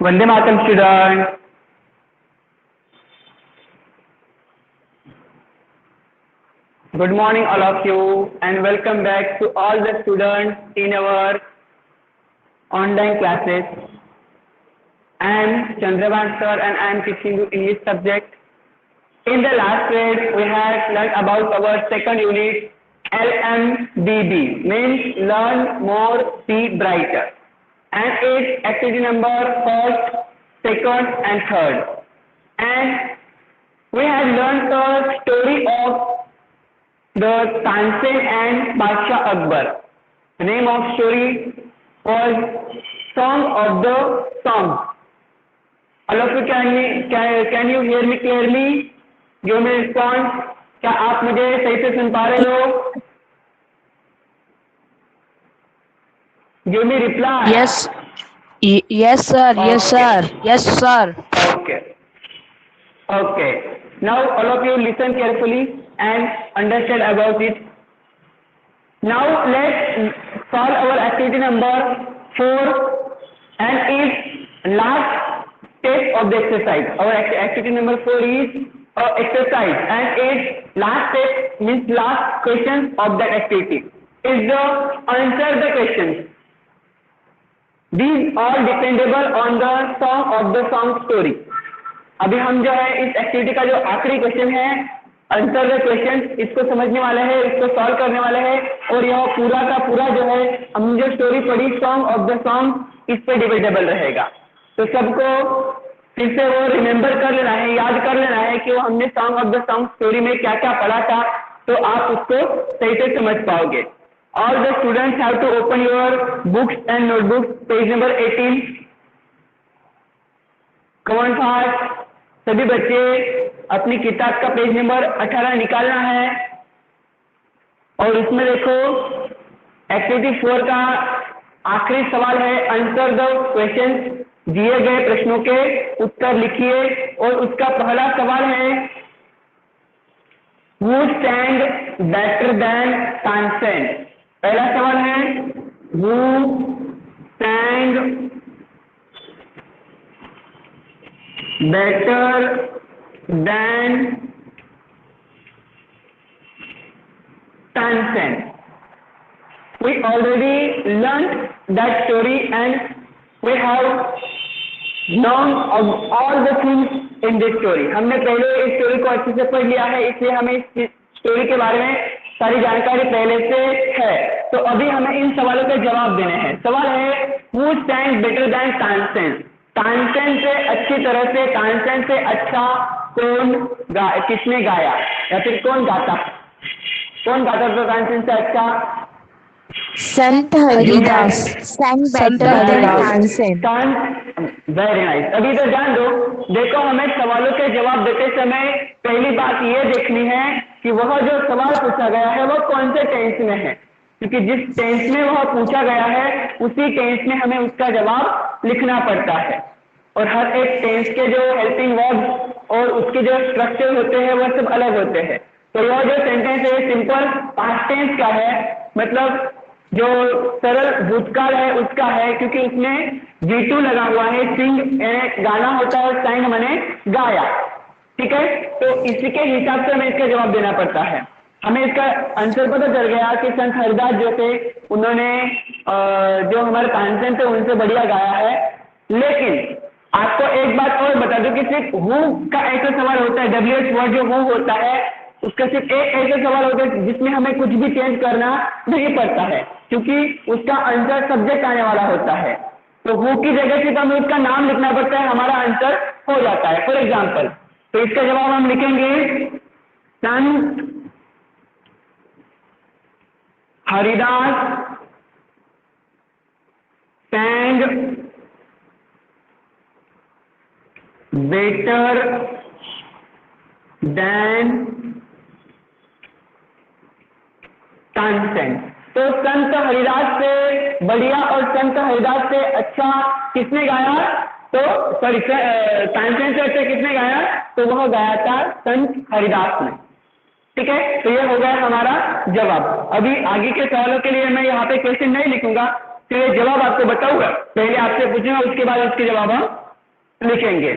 Vande Mataram student. Good morning all of you and welcome back to all the students in our online classes. I am Chandravan sir and I am teaching you English subject. In the last grade we had learned about our second unit LMDB, means learn more, see brighter, and its activity number first, second and third. And we had learned the story of the Tansen and Badshah Akbar. The name of story was Song of the Songs. All of you can you hear me clearly? Give me response. क्या आप मुझे सही से सुन पा रहे हो? Give me reply. Yes. Yes, sir. Yes, sir. Yes, sir. Okay. Okay. Now all of you listen carefully and understand about it. Now let's solve our activity number 4 and its last step of the exercise. Our activity number 4 is exercise and its last step means last question of that activity is the answer the questions. These all dependable on the song of the song story. अभी हम जो है इस activity का जो आखिरी question है answer the question, इसको समझने वाला है, इसको सॉल्व करने वाला है और यह पूरा का पूरा जो है हम जो स्टोरी पढ़ी सॉन्ग ऑफ द सॉन्ग इस पे डिबेटेबल रहेगा. तो सबको फिर से वो रिमेम्बर कर लेना है, याद कर लेना है कि वो हमने song of the song story में क्या क्या पढ़ा था, तो आप उसको सही से समझ पाओगे. All the students have to open your books and notebooks, page number 18. Come on fast. सभी बच्चे अपनी किताब का पेज नंबर 18 निकालना है और इसमें देखो एक्टिविटी 4 का आखिरी सवाल है आंसर द क्वेश्चन. दिए गए प्रश्नों के उत्तर लिखिए और उसका पहला सवाल है Who sang better than Tansen? पहला सवाल है Who sang better than Tansen? We already learned that story and we have known of all the things in this story. हमने पहले इस स्टोरी को अच्छे से पढ़ लिया है, इसलिए हमें इस स्टोरी के बारे में सारी जानकारी पहले से है. तो अभी हमें इन सवालों के जवाब देने हैं. सवाल है Who sang better than Tansen? Tansen से अच्छी तरह से, तानसेन से अच्छा किसने गाया या फिर कौन गाता था तानसेन से अच्छा? संत Haridas sang better than Tansen. Very nice. अभी तो जान दो, देखो हमें सवालों के जवाब देते समय पहली बात ये देखनी है कि वह जो सवाल पूछा गया है वह कौन से टेंस में है, क्योंकि जिस टेंस में वह पूछा गया है उसी टेंस में हमें उसका जवाब लिखना पड़ता है. और हर एक टेंस के जो हेल्पिंग वर्ब और उसके जो स्ट्रक्चर होते हैं वह सब अलग होते हैं. तो यह जो सेंटेंस है सिंपल पास्ट टेंस का है, मतलब जो सरल भूतकाल है उसका है, क्योंकि उसमें V2 लगा हुआ है. सिंग गाना होता है, sang माने गाया. ठीक है, तो इसी के हिसाब से हमें इसका जवाब देना पड़ता है. हमें इसका आंसर पता चल गया कि संत हरिदास जो थे उन्होंने जो हमारे तानसेन थे उनसे बढ़िया गाया है. लेकिन आपको एक बात और बता दूं कि सिर्फ हु का ऐसा सवाल होता है, WH वर्ड जो हु होता है उसका सिर्फ एक ऐसा सवाल होता है जिसमें हमें कुछ भी चेंज करना नहीं पड़ता है, क्योंकि उसका आंसर सब्जेक्ट आने वाला होता है. तो हु की जगह सिर्फ हमें उसका नाम लिखना पड़ता है, हमारा आंसर हो जाता है. फॉर एग्जाम्पल, तो इसका जवाब हम लिखेंगे संत Haridas sang better than Tansen. तो संत हरिदास से बढ़िया और संत हरिदास से अच्छा किसने गाया? तो सॉरी तानसेन से अच्छा किसने गाया? तो वह गाया था संत हरिदास ने. ठीक है, तो ये हो गया हमारा जवाब. अभी आगे के सवालों के लिए मैं यहाँ पे क्वेश्चन नहीं लिखूंगा, तो ये जवाब आपको बताऊंगा. पहले आपसे पूछूंगा, उसके बाद उसके जवाब हम लिखेंगे।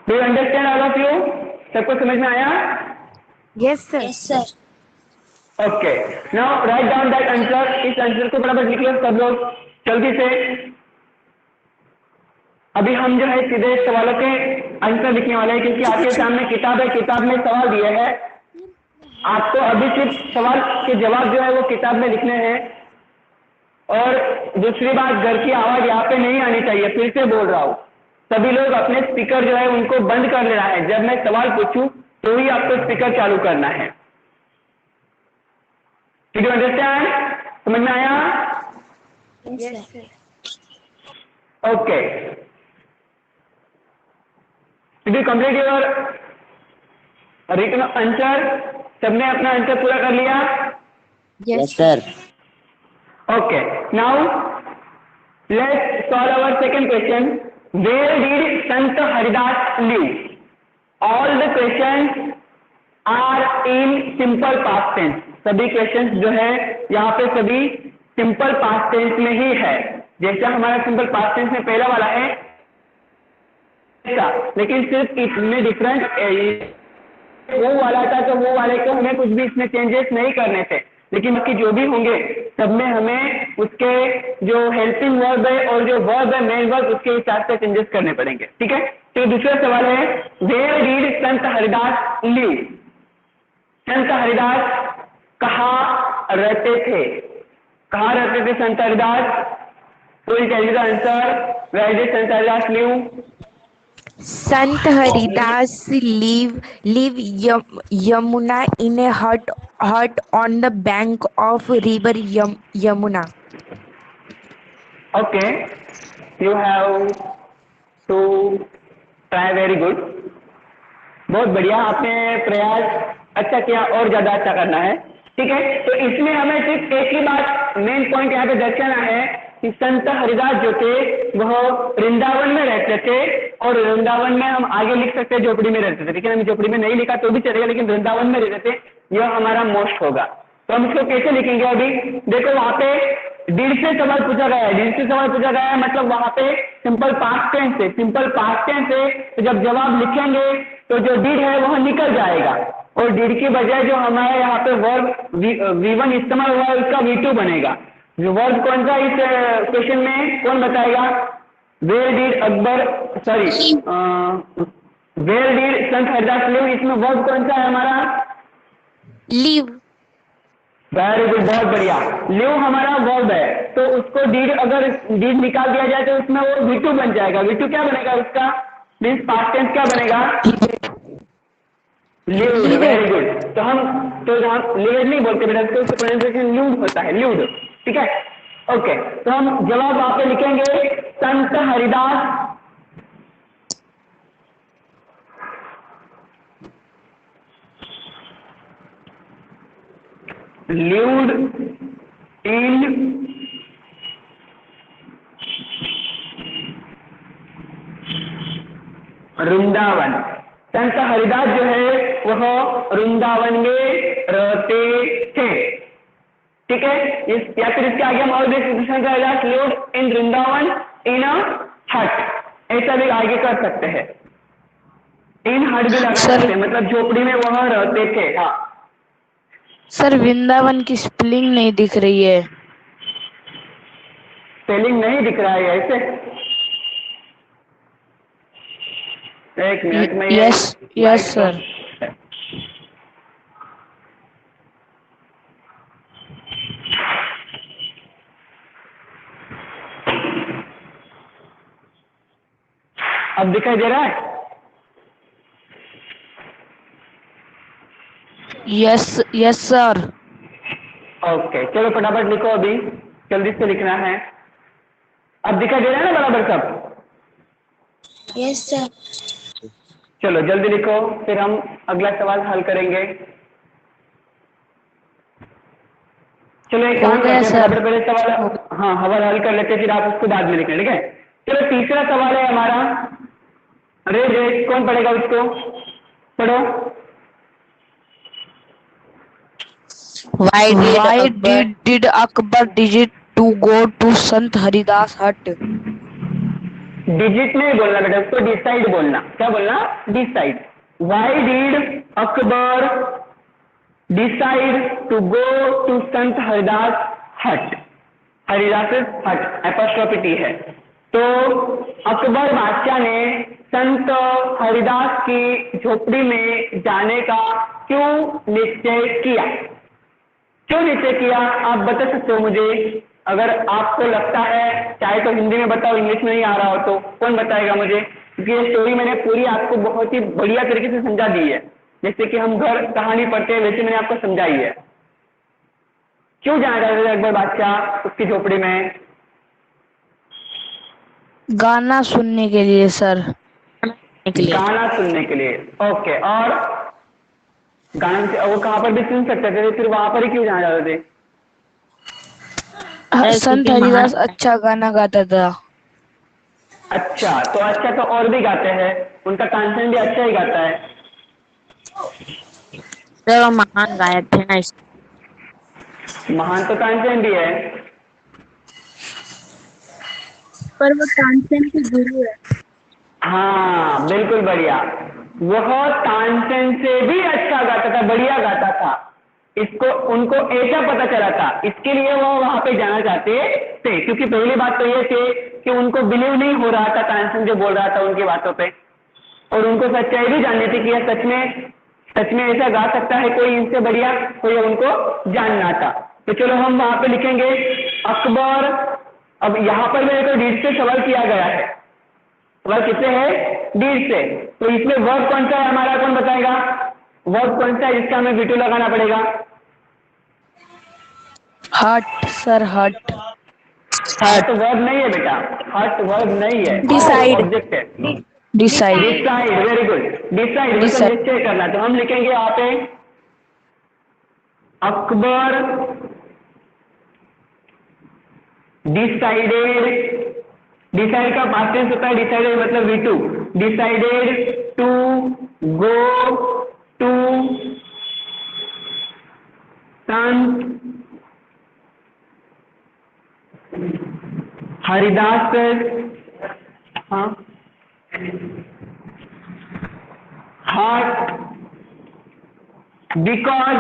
Do you understand all of you? सबको समझ में आया? Yes, sir. Yes, sir. Okay, now write down that answer. इस आंसर को बराबर लिख लो सब लोग जल्दी से। अभी हम जो है सीधे सवालों के आंसर लिखने वाले हैं, क्योंकि आपके सामने किताब है, किताब में सवाल दिए हैं। आपको अभी सिर्फ सवाल के जवाब जो है वो किताब में लिखने हैं। और दूसरी बात, घर की आवाज यहाँ पे नहीं आनी चाहिए, फिर से बोल रहा हूँ। सभी लोग अपने स्पीकर जो है उनको बंद कर लेना है। जब मैं सवाल पूछूं तो ही आपको स्पीकर चालू करना है। Did you understand? समझ में आया? Yes, sir. Okay, Did you complete your written answer? सबने अपना आंसर पूरा कर लिया? Yes, sir. Okay, now let's solve our second question. Where did Sant Haridas live? All the questions are in simple past tense. सभी questions जो है यहाँ पे सभी सिंपल पास्ट टेंस में ही है। जैसा हमारा सिंपल पास्ट टेंस में पहला वाला है ऐसा, लेकिन सिर्फ इसमें डिफरेंट वो वाला था तो वो वाले को हमें कुछ भी इसमें चेंजेस नहीं करने थे, लेकिन बाकी जो भी होंगे सब में हमें उसके जो हेल्पिंग वर्ब है और जो वर्ब है मेन वर्ब उसके हिसाब से चेंजेस करने पड़ेंगे। ठीक है, तो दूसरा सवाल है, where did Sant Haridas live? संत हरिदास कहाँ रहते थे? कहाँ रहते थे संत हरिदास? कोई tell the answer. Where did Sant Haridas live? Sant Haridas live Yamuna in a hut on the bank of river Yamuna. Okay, you have to try very good. बहुत बढ़िया, आपने प्रयास अच्छा किया और ज्यादा अच्छा करना है। ठीक है, तो इसमें हमें सिर्फ एक ही बात मेन पॉइंट यहाँ पे दर्शाना है कि संत हरिदास जो थे वह वृंदावन में रहते थे, और वृंदावन में हम आगे लिख सकते हैं झोपड़ी में रहते थे, लेकिन हम झोपड़ी में नहीं लिखा तो भी चलेगा, लेकिन वृंदावन में रहते थे, यह हमारा मोस्ट होगा। तो हम इसको कैसे लिखेंगे? अभी देखो वहां पे डिड से सवाल पूछा गया है, डिड से सवाल पूछा गया है मतलब वहां पे सिंपल पास्ट टेंस है, सिंपल पास्ट टेंस है, तो जब जवाब लिखेंगे तो जो डिड है वह निकल जाएगा, और डिड की बजाय जो हमारा यहाँ पे वर्ब V1 इस्तेमाल हुआ है उसका V2 बनेगा। जो वर्ब कौन सा इस क्वेश्चन में कौन बताएगा? Where did Akbar, sorry where did Sant Haridas live, इसमें वर्ब कौन सा है हमारा? Live. वेरी गुड, बहुत बढ़िया। लिव हमारा वर्ब है, तो उसको डीड, अगर डीड निकाल दिया जाए तो उसमें वो V2 बन जाएगा। V2 क्या बनेगा उसका? मीन्स पास्ट टेंस क्या बनेगा? लिव्ड। Very good. तो हम लिव्ड नहीं बोलते बेटा, उसको प्रोनाउंसिएशन ल्यूड होता है, ल्यूड। ठीक है, ओके। तो हम जवाब वहां पे लिखेंगे संत हरिदास lived in वृंदावन। संत हरिदास जो है वह वृंदावन में रहते थे। ठीक है, या फिर इसके आगे हम और देख सकते, संत हरिदास lived in वृंदावन इन अ हट, ऐसा भी आगे कर सकते हैं। इन हट भी लगा सकते हैं, मतलब झोपड़ी में वह रहते थे। हाँ सर, वृंदावन की स्पेलिंग नहीं दिख रही है। स्पेलिंग नहीं दिख रहा है ऐसे? एक मिनट में यस सर। अब दिखाई दे रहा है? Yes sir. ओके, चलो फटाफट लिखो, अभी जल्दी से लिखना है। अब दिखाई दे रहा है ना बराबर सब? Yes sir. चलो जल्दी लिखो, फिर हम अगला सवाल हल करेंगे। चलो एक काम करते हैं, फटाफट पहले सवाल हाँ हवाल हल कर लेते हैं, फिर आप उसको बाद में लिखें। ठीक है, चलो तीसरा सवाल है हमारा। रेड कौन पढ़ेगा उसको? पढ़ो। Why did Akbar decide to go to Sant Haridas hut? Digit नहीं बोलना बेटा, उसको डिसाइड बोलना। क्या बोलना? Decide. Why did Akbar decide to go to Sant Haridas हट? हरिदास हट एपोस्ट्रोफी टी है। तो अकबर बादशाह ने संत हरिदास की झोपड़ी में जाने का क्यों निश्चय किया? क्यों निश्चय किया आप बता सकते हो मुझे? अगर आपको लगता है, चाहे तो हिंदी में बताओ, इंग्लिश में नहीं आ रहा हो तो कौन बताएगा मुझे? क्योंकि ये स्टोरी मैंने पूरी आपको बहुत ही बढ़िया तरीके से समझा दी है, जैसे कि हम घर कहानी पढ़ते हैं वैसे मैंने आपको समझाई है। क्यों जाना चाहते थे अकबर बादशाह उसकी झोपड़ी में? गाना सुनने के लिए सर। गाना सुनने के लिए। ओके, और गाना वो कहाँ पर भी सुन सकते थे, फिर वहां पर ही क्यों जाना चाहते थे? संत हरिदास अच्छा गाना गाता था। अच्छा, तो अच्छा तो और भी गाते हैं, उनका तानसेन भी अच्छा ही गाता है। सर वो महान गायक थे ना इस। महान तो तानसेन भी है। पर वो तानसेन के गुरु है। हाँ बिल्कुल बढ़िया, वह तानसेन से भी अच्छा गाता था, बढ़िया गाता था। इसको उनको ऐसा पता चला था, इसके लिए वो वहां पे जाना चाहते थे। क्योंकि पहली बात तो ये थी कि उनको बिलीव नहीं हो रहा था तानसेन जो बोल रहा था उनकी बातों पे, और उनको सच्चाई भी जाननी थी कि यह सच में ऐसा गा सकता है कोई इनसे बढ़िया, तो ये उनको जानना था। तो चलो हम वहां पे लिखेंगे अकबर। अब यहाँ पर मेरे को डीड से सवाल किया गया है, सवाल किससे है? डीड से। तो इसमें वर्ब कौन सा है हमारा, कौन बताएगा? वर्ब कौन सा है जिसका हमें V2 लगाना पड़ेगा? हट सर, हट। हट वर्ब नहीं है बेटा, हट वर्ब नहीं है, Decide. ऑब्जेक्ट है। Decide. Decide, very good. Decide मतलब डिसाइड। निश्चय करना। तो हम लिखेंगे यहाँ पे अकबर डिसाइडेड। डिसाइड का पास्ट टेंस होता है, डिसाइडेड मतलब V2। Decided to go to Sant Haridas, हाँ, हट because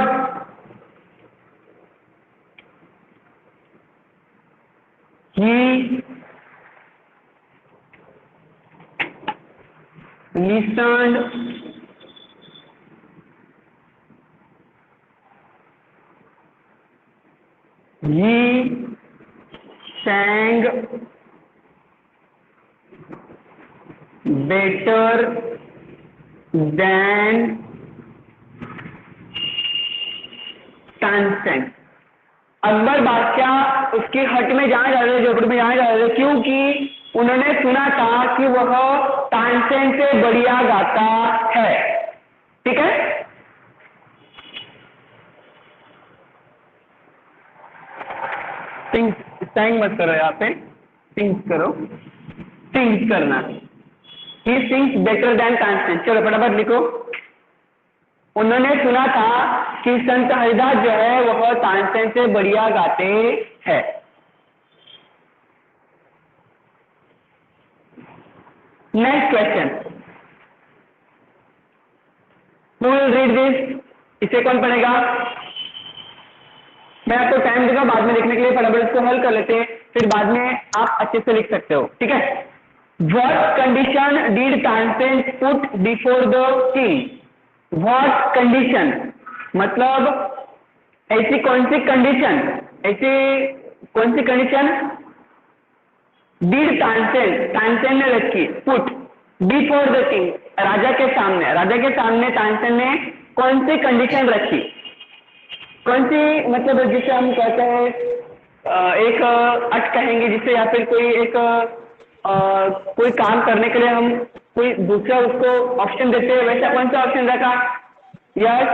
he listened he sang better than Tansen. Akbar बादशाह उसकी हट में जाना चाहते थे, झोपड़ी में जाना चाहते थे, क्योंकि उन्होंने सुना था कि वह तानसेन से बढ़िया गाता है। ठीक है, सिंग मत करो, यहाँ पे सिंग करो, सिंग करना। He sings better than Tansen. चलो फटाफट लिखो। उन्होंने सुना था कि संत हरिदास जो है वह तानसेन से बढ़िया गाते हैं। Next question, who will read this? इसे कौन पढ़ेगा? मैं आपको टाइम दूंगा बाद में लिखने के लिए, फटाफट इसको हल कर लेते हैं, फिर बाद में आप अच्छे से लिख सकते हो। ठीक है, what condition did Tansen put before the king? What condition मतलब ऐसी कौन सी कंडीशन, ऐसी कौन सी कंडीशन डिड तानसेन ने रखी? पुट बिफोर द किंग, राजा के सामने, राजा के सामने तानसेन ने कौन सी कंडीशन रखी? कौन सी मतलब जिसे हम कहते हैं एक अट कहेंगे जिसे, या फिर कोई एक कोई काम करने के लिए हम कोई दूसरा उसको ऑप्शन देते हैं, वैसा कौन सा ऑप्शन रखा? यस,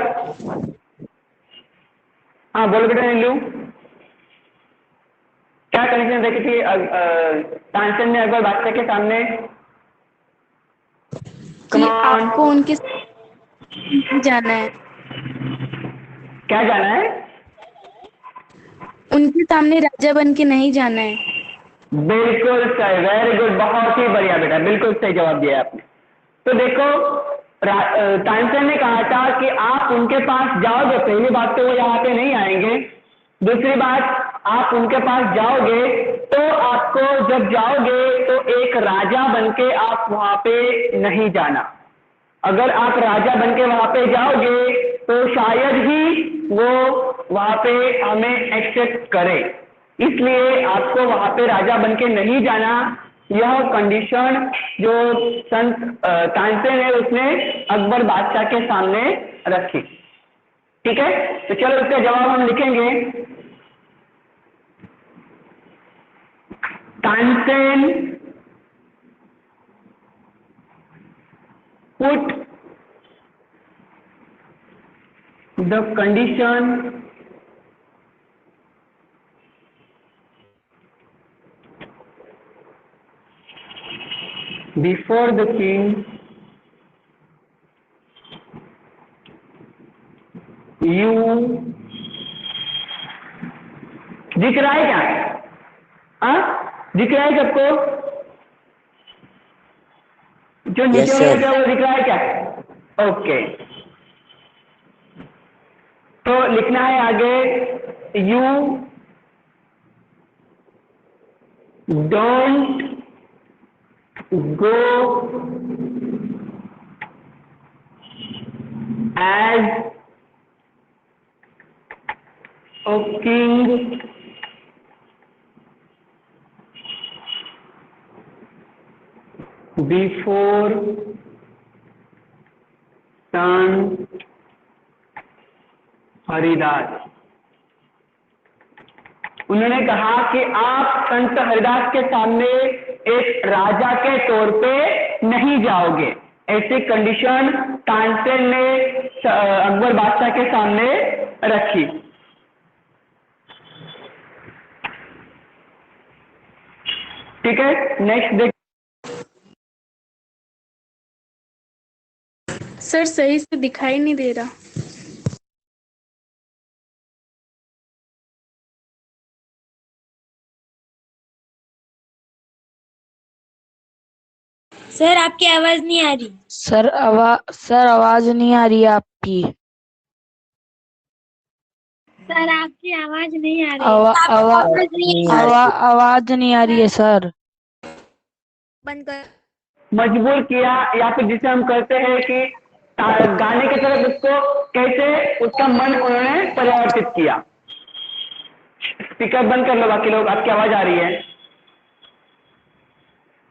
हाँ बोलो बेटा नीलू, क्या कंडीशन रखी थी तानसेन ने अकबर बादशाह के सामने? कि आपको उनके साथ जाना है, क्या जाना है? उनके सामने राजा बन के नहीं जाना है। बिल्कुल सही, वेरी गुड, बहुत ही बढ़िया बेटा, बिल्कुल सही जवाब दिया आपने। तो देखो तानसेन ने कहा था कि आप उनके पास जाओगे, पहली बात तो वो यहाँ पे नहीं आएंगे, दूसरी बात आप उनके पास जाओगे तो आपको जब जाओगे तो एक राजा बनके आप वहां पे नहीं जाना। अगर आप राजा बनके वहां पे जाओगे तो शायद ही वो वहां पे हमें एक्सेप्ट करे, इसलिए आपको वहां पे राजा बनके नहीं जाना। यह कंडीशन जो संत तानसेन है उसने अकबर बादशाह के सामने रखी। ठीक है, तो चलो इसका जवाब हम लिखेंगे। Tansen put the condition before the king you दिख रहा है क्या? हाँ, दिख रहा है सबको? जो नीचे वाला क्या वो दिख रहा है क्या? ओके, तो लिखना है आगे, you don't go as a king before Sant Haridas. उन्होंने कहा कि आप संत हरिदास के सामने एक राजा के तौर पे नहीं जाओगे, ऐसी कंडीशन तानसेन ने अकबर बादशाह के सामने रखी। ठीक है, नेक्स्ट देख। सर सही से दिखाई नहीं दे रहा। सर आपकी आवाज नहीं आ रही। सर आवाज नहीं आ रही है आपकी। सर आपकी आवाज नहीं आ रही। आवाज नहीं आ रही है सर। बंद कर। मजबूर किया, या फिर जिसे हम कहते हैं कि गाने की तरफ उसको कैसे उसका मन उन्होंने परिवर्तित किया। स्पीकर बंद कर लो बाकी लोग, आपकी आवाज आ रही है,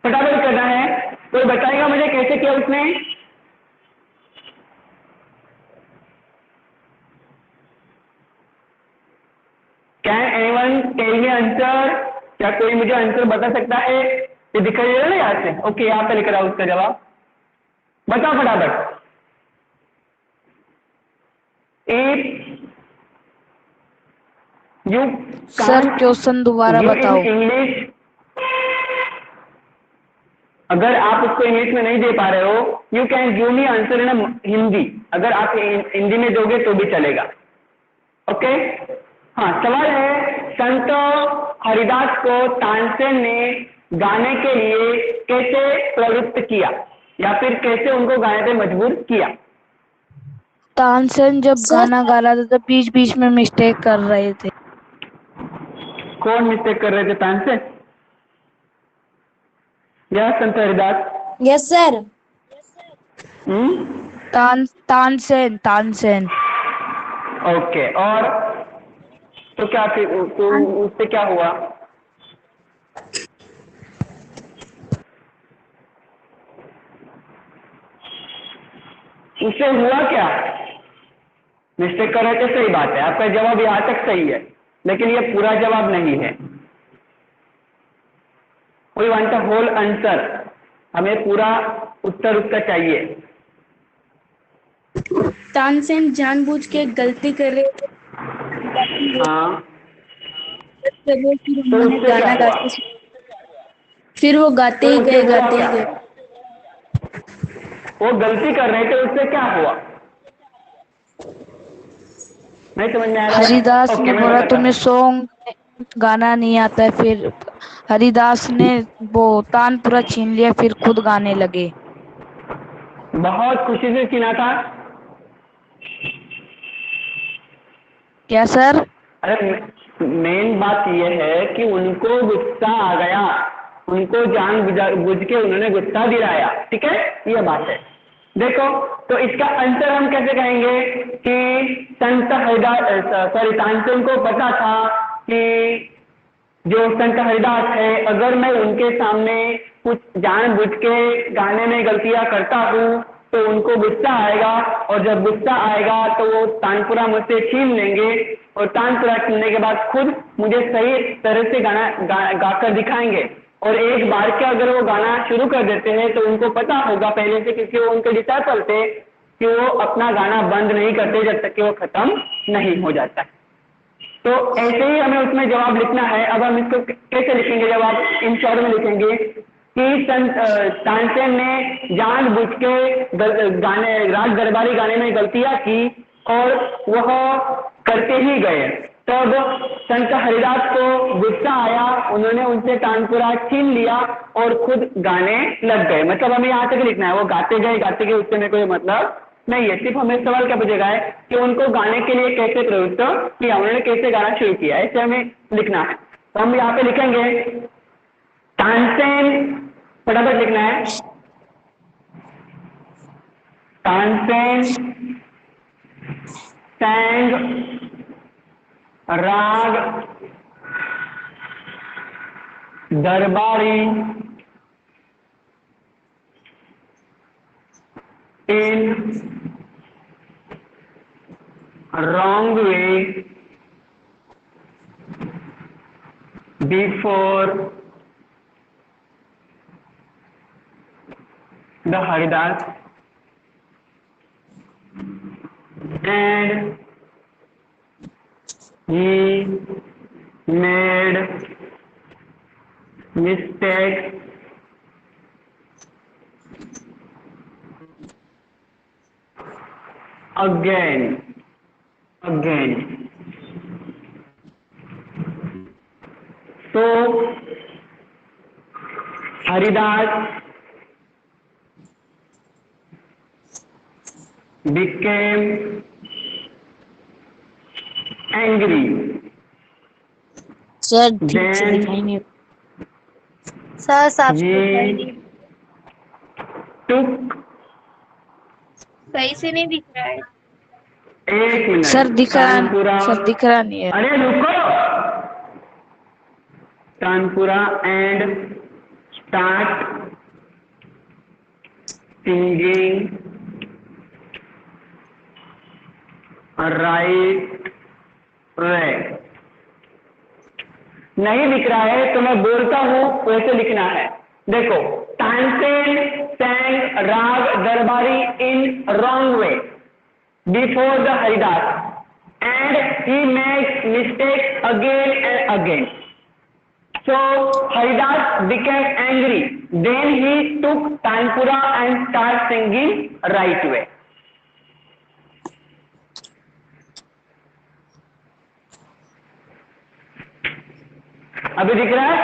फटाफट करना है। कोई बताएगा मुझे कैसे किया उसने? Can anyone tell me answer? क्या कोई मुझे आंसर बता सकता है? ये दिखाई दे रहा है ना यहाँ से? ओके, यहाँ पे लिख रहा हूँ उसका जवाब, बताओ फटाफट। इफ यू सर क्वेश्चन दोबारा बताओ। इंग्लिश, अगर आप उसको इंग्लिश में नहीं दे पा रहे हो, you can give me answer in Hindi, अगर आप हिंदी में दोगे तो भी चलेगा। ओके, हाँ, सवाल है, संत हरिदास को तानसेन ने गाने के लिए कैसे प्रवृत्त किया, या फिर कैसे उनको गाने पे मजबूर किया? तानसेन जब गाना गा रहा था तो बीच बीच में मिस्टेक कर रहे थे। कौन मिस्टेक कर रहे थे, तानसेन या संत Haridas? Yes sir. Tansen. Okay, और तो क्या फिर तो उससे क्या हुआ? उससे हुआ क्या? मिस्टेक कर रहे थे, सही बात है, आपका जवाब यहाँ तक सही है, लेकिन ये पूरा जवाब नहीं है। We want a whole answer, हमें पूरा उत्तर उसका चाहिए। तानसेन जानबूझ के गलती कर रहे थे। हाँ, फिर तो उन्होंने उससे गाना क्या हुआ? गाते, फिर वो गाते तो ही उससे गए, हुआ गाते ही क्या? गए। वो गलती कर रहे थे, उससे क्या हुआ? नहीं समझ में आ रहा है? हरिदास ओके, ने मैं बोला बताता तुम्हें हूँ। सॉन्ग गाना नहीं आता है, फिर हरिदास ने वो तानपुरा छीन लिया, फिर खुद गाने लगे। बहुत खुशी से छीना था। क्या सर? अरे मेन बात यह है कि उनको गुस्सा आ गया, उनको बुझ के उन्होंने गुस्सा दिलाया, ठीक है, ये बात है। देखो, तो इसका आंसर हम कैसे कहेंगे कि संत हरिदास, सॉरी, तानसेन को पता था कि जो संत हरिदास है, अगर मैं उनके सामने कुछ जानबूझ के गाने में गलतियां करता हूँ तो उनको गुस्सा आएगा, और जब गुस्सा आएगा तो वो तानपुरा मुझसे छीन लेंगे, और तानपुरा छीनने के बाद खुद मुझे सही तरह से गाकर दिखाएंगे। और एक बार के अगर वो गाना शुरू कर देते हैं तो उनको पता होगा पहले से, क्योंकि वो उनके डिसाइपल थे, कि वो अपना गाना बंद नहीं करते जब तक कि वो खत्म नहीं हो जाता है। तो ऐसे ही हमें उसमें जवाब लिखना है। अब हम इसको कैसे लिखेंगे जवाब? इन शॉर्ट में लिखेंगे कि तानसेन ने जानबूझ के गाने, राग दरबारी गाने में गलतियां की और वह करते ही गए। तब संत हरिदास को गुस्सा आया, उन्होंने उनसे तानपुरा छीन लिया और खुद गाने लग गए। मतलब हमें यहाँ तक लिखना है, वो गाते गए, उससे में कोई मतलब नहीं है। सिर्फ हमें सवाल क्या पूछेगा है कि उनको गाने के लिए कैसे प्रवृत्त किया, उन्होंने कैसे गाना शुरू किया, ऐसे हमें लिखना है। तो हम यहाँ पे लिखेंगे तानसेन, फटाफट लिखना है, तानसेन sang राग दरबारी in wrong way before the Haridas, and he made mistakes again. So Haridas became angry. Sir ठीक से Then दिखाएंगे। सर साफ से he दिखाइए। took, सही से नहीं दिख रहा है। एक मिनट, सर तानपुरा, दिख रहा नहीं है। अरे रुको, tanpura and start singing right way। नहीं दिख रहा है तो मैं बोलता हूं वैसे लिखना है। देखो, तानसेन sang राग दरबारी in wrong way before the Haridas, and he makes mistakes again and again. So Haridas became angry. Then he took Tanpura and started singing right way. अभी दिख रहा है?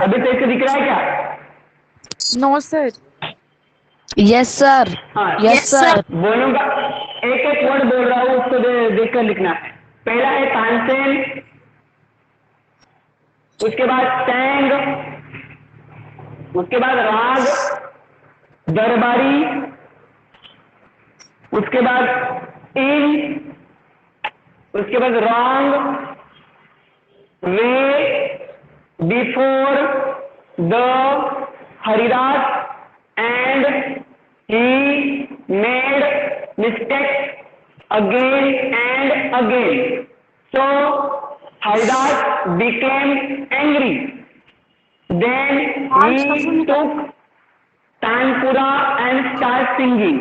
अभी तक दिख रहा है क्या? No sir. Yes sir. हाँ, यस सर। बोलूंगा, एक एक वर्ड बोल रहा हूँ, उसको देखकर लिखना है। पहला है तानसेन, उसके बाद सैंग, उसके बाद राग दरबारी, उसके बाद इन, उसके बाद wrong way before the Haridas, and he made mistakes again and again. So Haridas became angry. Then he took Tanpura and started singing.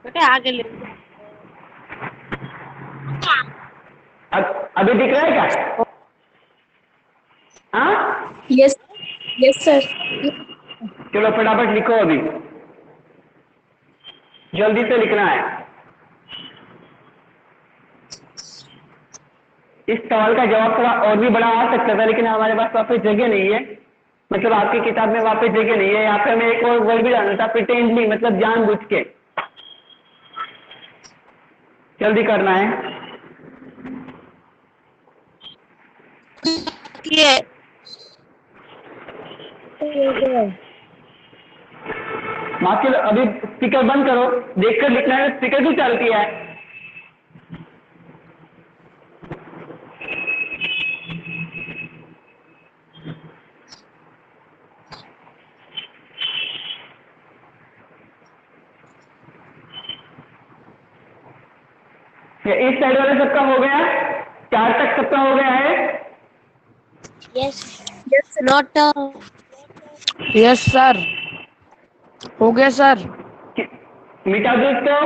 बेटे आगे ले। अभी दिख रहा है क्या? हाँ, यस यस सर। चलो फटाफट लिखो, अभी जल्दी से लिखना है। इस सवाल का जवाब थोड़ा और भी बड़ा आ सकता था, लेकिन हमारे पास वहाँ पे जगह नहीं है, मतलब आपकी किताब में वहाँ पे जगह नहीं है। यहाँ पे हमें एक और वर्ड भी डालना था, प्रिटेंडली, मतलब जानबूझ के। जल्दी करना है। ये मार्किल अभी स्पीकर बंद करो, देखकर लिखना है। स्पीकर क्यों चलती है? इस साइड वाले सबका हो गया, 4 तक सबका हो गया है। यस नॉट यस सर, हो गया सर। मिटा दो इसको।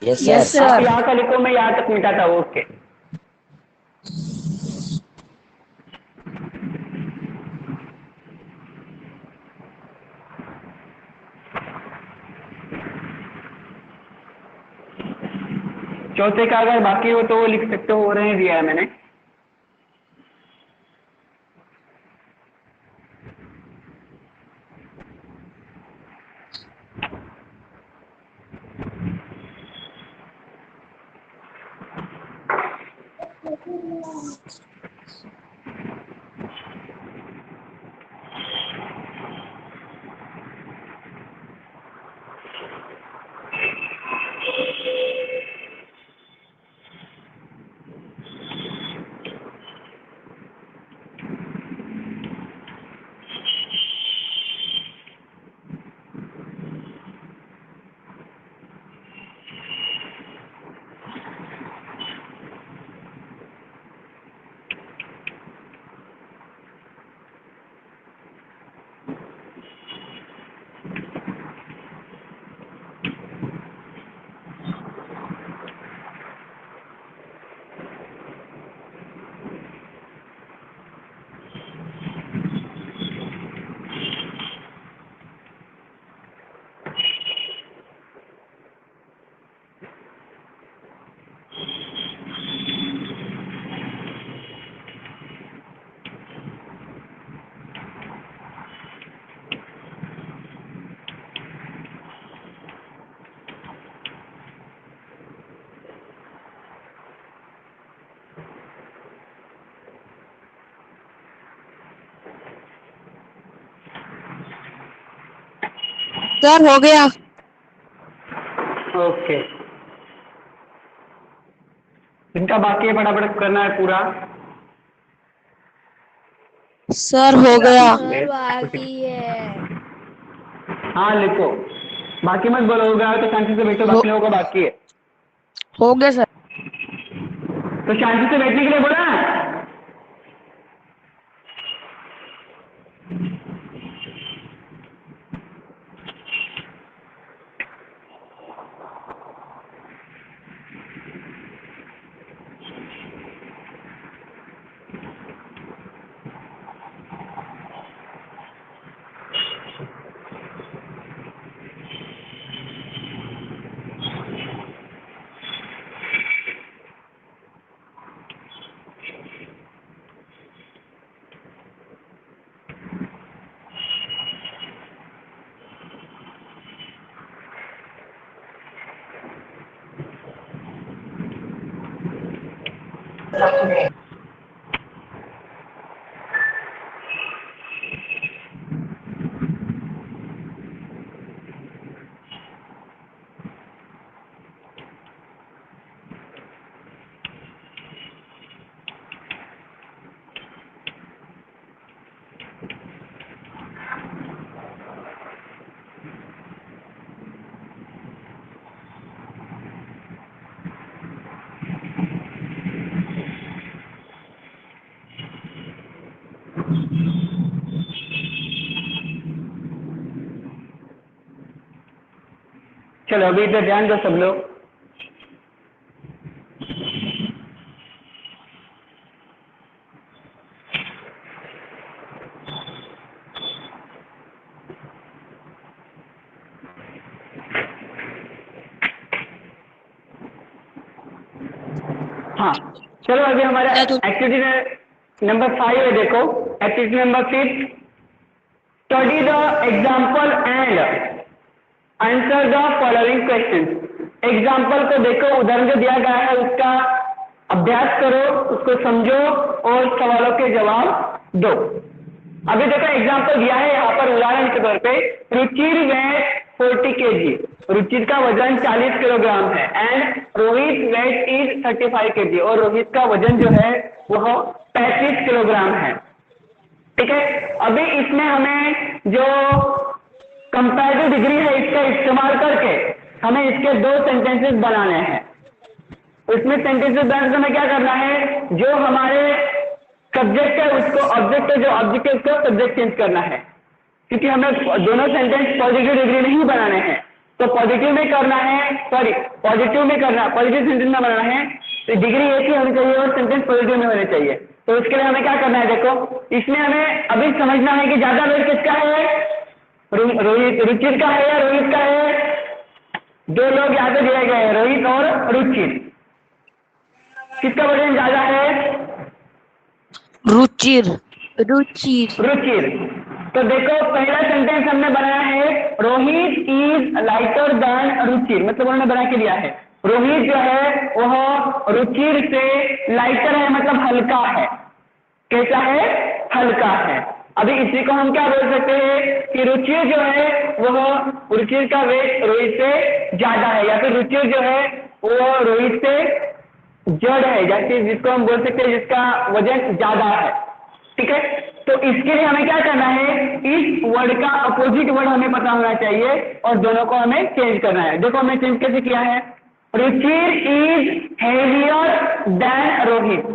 यस यस आप सर। सर। यहाँ का लिखो, मैं यहाँ तक मिटाता हूँ। ओके। चौथे का अगर बाकी हो तो वो लिख सकते हो, रहने दिया है मैंने। सर हो गया। ओके, जिनका बाकी है फटाफट करना है पूरा। सर हो गया। सर बाकी है। हाँ लिखो, बाकी मत बोलो। हो गया तो शांति से बैठो, हो बाकी लोगों का बाकी है हो गया सर। तो शांति से बैठने के लिए बोला ना। चलो अभी इधर ध्यान दो सब लोग। हाँ चलो अभी हमारा एक्टिविटी नंबर 5 है, देखो activity number 5, study the example and answer the following question. Example को देखो, उदाहरण जो दिया गया है उसका अभ्यास करो, उसको समझो और सवालों के जवाब दो। अभी देखो एग्जाम्पल दिया है यहाँ पर, उदाहरण के तौर पे रुचिर वेट 40 kg, रुचिर का वजन 40 किलोग्राम है, and Rohit weight is 35 kg, और रोहित का वजन जो है वह 35 किलोग्राम है। ठीक है, अभी इसमें हमें जो कंपैरेटिव डिग्री है इसका इस्तेमाल करके हमें इसके 2 सेंटेंसेस बनाने हैं। इसमें सेंटेंसेस बनाने से हमें क्या करना है, जो हमारे सब्जेक्ट है उसको ऑब्जेक्ट है, जो ऑब्जेक्ट है उसको सब्जेक्ट चेंज करना है, क्योंकि हमें दोनों सेंटेंस पॉजिटिव डिग्री नहीं बनाने हैं। तो पॉजिटिव में करना है, पॉजिटिव सेंटेंस में बनाना है, तो डिग्री एक ही होनी चाहिए और सेंटेंस पॉजिटिव में होने चाहिए। तो इसके लिए हमें क्या करना है, देखो इसमें हमें अभी समझना है कि ज्यादा वेट किसका है, रुचिर का है या रोहित का है। 2 लोग यहाँ पे दिए गए हैं, रोहित और रुचिर, किसका वजन ज्यादा है, रुचिर। रुचिर। तो देखो पहला सेंटेंस हमने बनाया है, Rohit is lighter than Ruchir, मतलब उन्होंने बना के दिया है रोहित जो है वह रुचिर से लाइटर है, मतलब हल्का है। कैसा है, हल्का है। अभी इसी को हम क्या बोल सकते हैं कि रुचिर जो है वह, रुचिर का वेट रोहित से ज्यादा है, या फिर रुचिर जो है वो रोहित से जड़ है, जैसे जिसको हम बोल सकते हैं जिसका वजन ज्यादा है। ठीक है, तो इसके लिए हमें क्या करना है, इस वर्ड का अपोजिट वर्ड हमें पता होना चाहिए और दोनों को हमें चेंज करना है। देखो हमने चेंज कैसे किया है, Ruchir is heavier then Rohit,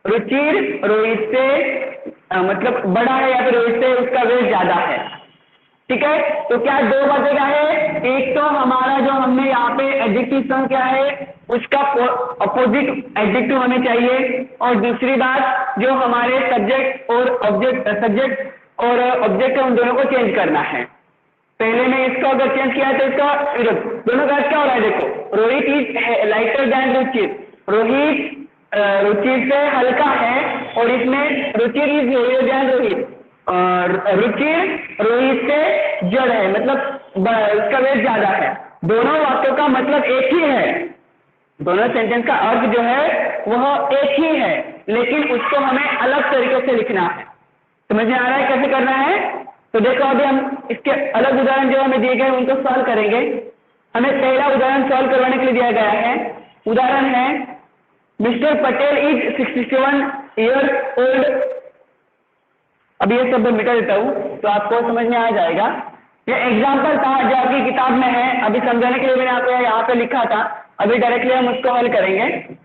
Ruchir Rohit से मतलब बड़ा है या फिर रोहित से उसका वेट ज्यादा है। ठीक है, तो क्या 2 बातें क्या है, एक तो हमारा जो हमने यहाँ पे एडजेक्टिव सम क्या है उसका अपोजिट एडजेक्टिव होने चाहिए, और दूसरी बात जो हमारे सब्जेक्ट और ऑब्जेक्ट है उन दोनों को चेंज करना है। पहले में इसको अगर चेंज किया तो इसका विरोध, दोनों का क्या हो रहा है, देखो Rohit is lighter than Ruchir, Rohit Ruchir से हल्का है, और इसमें Ruchir is heavier then Rohit, Ruchir Rohit से जड़ है, मतलब उसका वेट ज्यादा है। दोनों वाक्यों का मतलब एक ही है, दोनों सेंटेंस का अर्थ जो है वह एक ही है, लेकिन उसको हमें अलग तरीके से लिखना है। समझ में आ रहा है कैसे करना है? तो देखो अभी हम इसके अलग उदाहरण जो हमें दिए गए उनको सॉल्व करेंगे। हमें पहला उदाहरण सॉल्व करवाने के लिए दिया गया है, उदाहरण है mister Patel is 67 years old. अब ये सब मिटा देता हूँ तो आपको समझ में आ जाएगा। ये एग्जाम्पल था जो आपकी किताब में है, अभी समझाने के लिए मैंने आपको यहाँ पे लिखा था, अभी डायरेक्टली हम उसको हल करेंगे।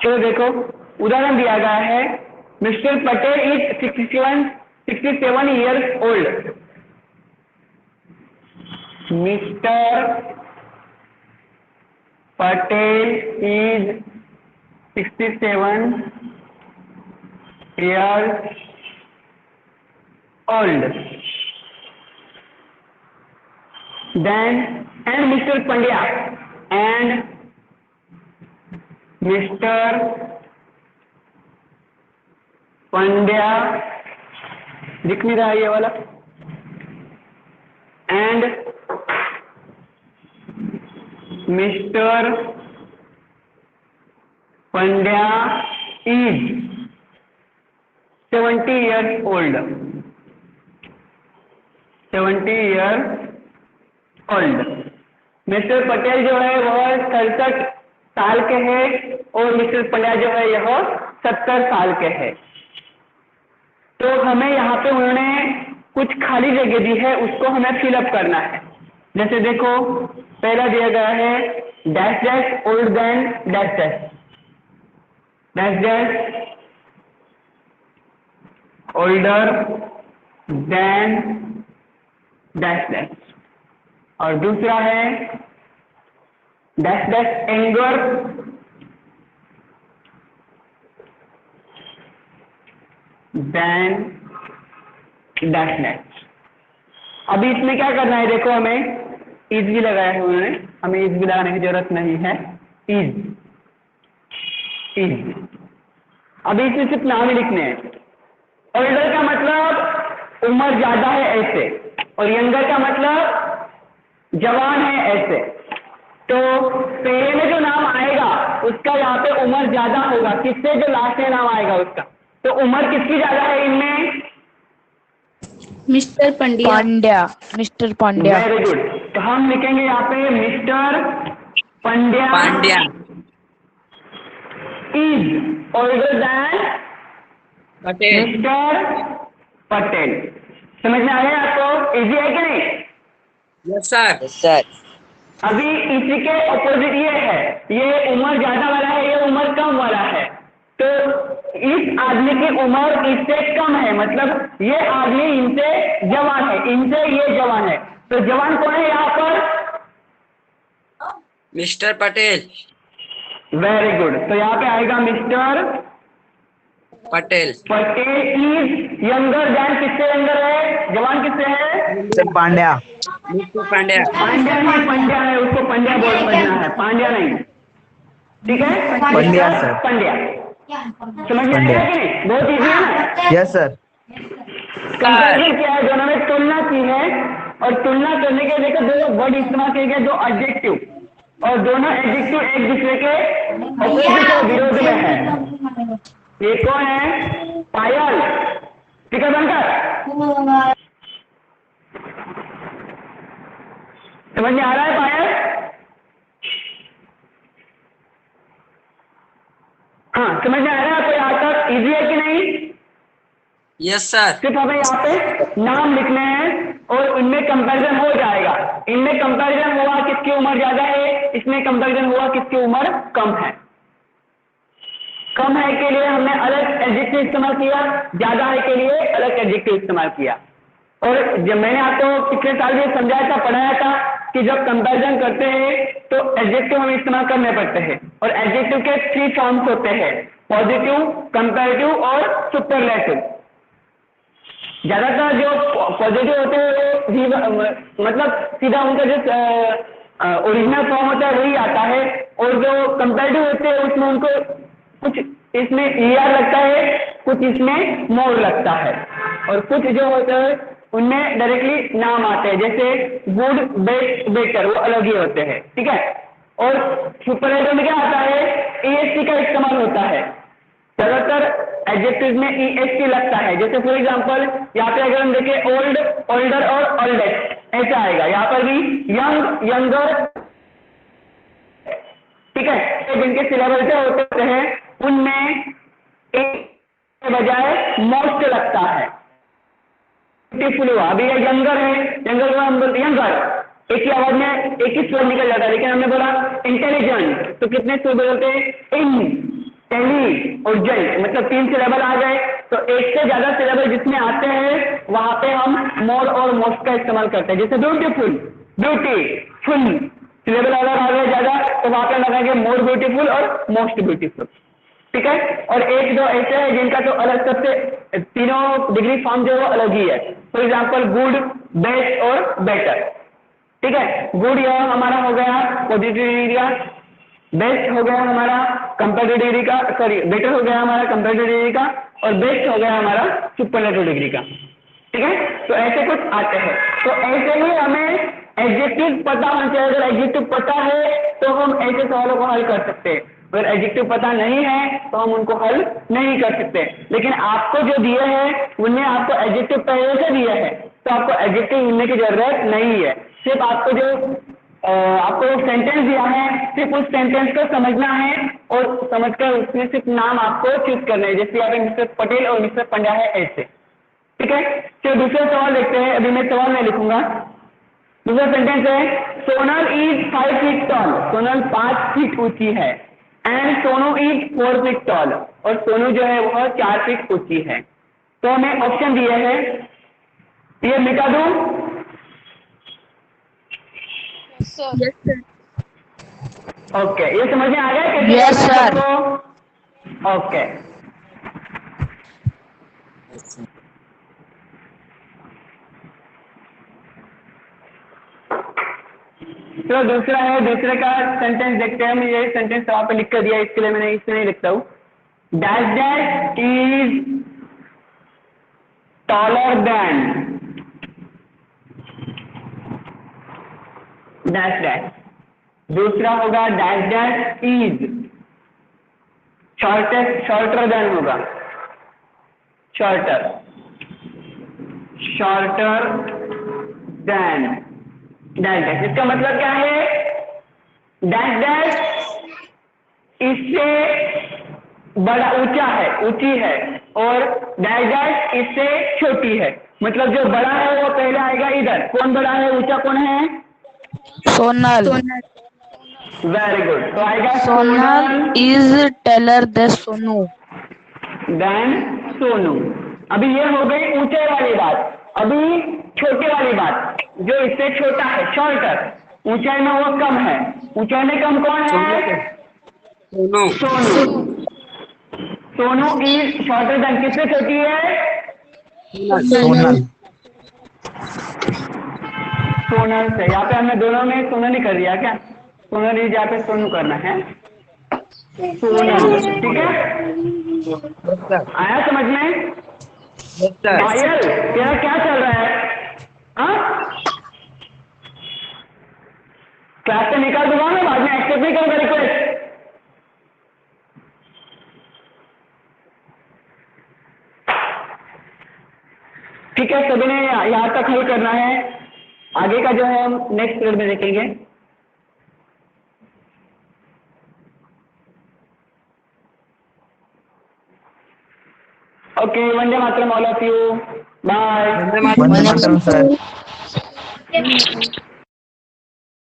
चलो देखो उदाहरण दिया गया है, mister Patel is 67 years old. Mister Patel is 67 years old. Then and mister Pandya, and mister Pandya, दिख नहीं रहा ये वाला, and mister Pandya is 70 years old. 70 years old. Mister Patel जो है वह 67 साल के हैं और मिस्टर पंड्या जो है यह 70 साल के हैं। तो हमें यहाँ पे उन्होंने कुछ खाली जगह दी है, उसको हमें फिलअप करना है। जैसे देखो पहला दिया गया है dash dash old than dash dash, dash dash older than dash dash. और दूसरा है dash dash younger than dash dash. अभी इसमें क्या करना है, देखो हमें इज भी लगाया है उन्होंने, हमें इज भी लगाने की जरूरत नहीं है। इज इज अभी इसमें सिर्फ नाम ही लिखने हैं। ओल्डर का मतलब उम्र ज्यादा है ऐसे, और यंगर का मतलब जवान है ऐसे। तो पहले में जो नाम आएगा उसका यहाँ पे उम्र ज्यादा होगा, किससे? जो लास्ट में नाम आएगा उसका। तो उम्र किसकी ज्यादा है इनमें? Mister Pandya. Pandya, mister Pandya. Very good. तो हम लिखेंगे यहाँ पे mister Pandya is older than mister Patel. समझ में आ गया आपको? इजी है कि नहीं? Yes sir. अभी इसी के ऑपोजिट ये है, ये उम्र ज्यादा वाला है, ये उम्र कम वाला है। तो इस आदमी की उम्र इससे कम है, मतलब ये आदमी इनसे जवान है, इनसे ये जवान है। तो जवान कौन है यहाँ पर? मिस्टर पटेल। Very good. तो यहाँ पे आएगा mister Patel is younger than, किससे यंगर है? जवान किससे है? मिस्टर पांड्या। पांड्या नहीं, पंड्या है, उसको पंड्या बोल पढ़ना है, पांड्या नहीं, ठीक है? पंड्या सर। पंड्या। समझ में आया कि नहीं? बहुत इजी है ना? Yes sir. कंपैरिजन क्या है? दोनों में तुलना की है, और तुलना करने के देखो दो वर्ड इस्तेमाल किए गए, दो एडजेक्टिव, और दोनों एडजेक्टिव एक दूसरे के ऑपोजिट और विरोध में है। ये कौन है? पायल। ठीक है बनकर? समझ में आ रहा है पायल? हाँ, समझ में आ रहा है आपको यहाँ तक? इजी है कि नहीं? Yes sir. सिर्फ हमें यहाँ पे नाम लिखने हैं और उनमें कंपैरिजन हो जाएगा। इनमें कंपैरिजन हुआ किसकी उम्र ज्यादा है, इसमें कंपैरिजन हुआ किसकी उम्र कम है। कम है के लिए हमने अलग एडजेक्टिव इस्तेमाल किया, ज्यादा है के लिए अलग एडजेक्टिव इस्तेमाल किया। और जब मैंने आपको पिछले साल भी समझाया था, पढ़ाया था कि जब कंपैरिजन करते हैं तो एडजेक्टिव हमें इस्तेमाल करने पड़ते हैं, और एडजेक्टिव के 3 फॉर्म्स होते हैं, पॉजिटिव, कंपैरेटिव और सुपरलेटिव। ज्यादातर जो पॉजिटिव होते हैं मतलब सीधा उनका जो ओरिजिनल फॉर्म होता है वही आता है, और जो कंपैरेटिव होते हैं उसमें उनको कुछ इसमें ईआर लगता है, कुछ इसमें मोर लगता है, और कुछ जो होता है उनमें डायरेक्टली नाम आते हैं, जैसे गुड, बेस्ट, बेटर, वो अलग ही होते हैं, ठीक है। और सुपरलेटिव में क्या आता है? ईएसटी का इस्तेमाल होता है। ज्यादातर एडजेक्टिव में ईएसटी लगता है, जैसे फॉर एग्जांपल यहाँ पे अगर हम देखें ओल्ड, ओल्डर और ओल्डेस्ट ऐसा आएगा। यहाँ पर भी यंग, यंगर, ठीक है। तो जिनके सिलेबस होते हैं उनमें एक के बजाय मोस्ट लगता है। ब्यूटीफुल हुआ, अभी ये यंगर है, यंगर को हम बोलते यंगर, एक ही आवाज में एक ही स्वर निकल जाता है, लेकिन हमने बोला इंटेलिजेंट तो कितने स्वर बोलते हैं? टेली और जेंट, मतलब 3 सिलेबल आ गए। तो एक से ज्यादा सिलेबल जिसमें आते हैं वहां पे हम मोर और मोस्ट का इस्तेमाल करते हैं। जैसे ब्यूटीफुल, ब्यूटीफुल सिलेबल अगर आ गए ज्यादा तो वहां पे लगाएंगे मोर ब्यूटीफुल और मोस्ट ब्यूटीफुल, ठीक है। और एक दो ऐसे हैं जिनका तो अलग, सबसे तीनों डिग्री फॉर्म जो है वो अलग ही है। फॉर एग्जांपल गुड, बेस्ट और बेटर, ठीक है। गुड यह हमारा हो गया पॉजिटिव डिग्री का, बेस्ट हो गया हमारा कंपैरेटिव डिग्री का, सॉरी बेटर हो गया हमारा कंपैरेटिव डिग्री का, और बेस्ट हो गया हमारा सुपरलेटिव डिग्री का, ठीक है। तो ऐसे कुछ आते हैं। तो ऐसे ही हमें एडजेक्टिव पता होना चाहिए। अगर एडजेक्टिव पता है तो हम ऐसे सवालों को हल कर सकते हैं, अगर एडजेक्टिव पता नहीं है तो हम उनको हल नहीं कर सकते। लेकिन आपको जो दिए हैं उनमें आपको एडजेक्टिव पहले से दिए हैं, तो आपको एडजेक्टिव ढूंढने की जरूरत नहीं है। सिर्फ आपको जो आपको सेंटेंस दिया है, सिर्फ उस सेंटेंस को समझना है, और समझकर उसमें सिर्फ नाम आपको चूज करना है। जैसे यहाँ पे मिस्टर पटेल और मिस्टर पंड्या है ऐसे, ठीक है। तो दूसरा सवाल देखते हैं, अभी मैं सवाल नहीं लिखूंगा। दूसरा सेंटेंस है Sonal is 5 feet tall, Sonal 5 feet ऊंची है, and Sonu is 4 feet tall, और सोनू जो है वह 4 फीट ऊंची है। तो हमें ऑप्शन दिए हैं, ये मिटा दूं, Yes, sir. ओके, ये समझ में आ गया कैसे Yes, करना है sir. सबको? ओके, चलो दूसरा है, दूसरे का सेंटेंस देखते हैं। मैं ये सेंटेंस वहां पे लिख कर दिया, इसके लिए मैंने इसमें नहीं लिखता हूँ। Dash dash is taller than dash dash. दूसरा होगा dash dash is shorter than होगा, शॉर्टर देन डैश डैश। इसका मतलब क्या है? डैश डैश इससे बड़ा ऊंचा है, ऊंची है, और डैश डैश इससे छोटी है। मतलब जो बड़ा है वो पहले आएगा इधर। कौन बड़ा है, ऊंचा कौन है? Sonal. वेरी गुड, तो आएगा Sonal is taller than Sonu. Than Sonu. अभी ये हो गई ऊंचे वाली बात। अभी छोटे वाली बात, जो इससे छोटा है, शॉर्टर। ऊंचाई में वो कम है। ऊंचाई में कम कौन है? Sonu. Sonu. Sonu is shorter than, किससे छोटी है? सोनल। सोनल से। यहाँ पे हमने दोनों में सोनल ही कर दिया क्या? सोनल इज यहाँ पे सोनू करना है, सोनल। ठीक है, यस सर। आया समझ में? Yes sir. पायल, तेरा क्या चल रहा है? हाँ, क्लास से निकाल दूंगा मैं, बाद में एक्सेप्ट नहीं करूंगा रिक्वेस्ट। ठीक है, सभी ने यहाँ तक हल करना है। आगे का जो है हम नेक्स्ट पीरियड में देखेंगे। Okay, Vande Mataram all of you, bye. Vande Mataram sir. Yes, sir.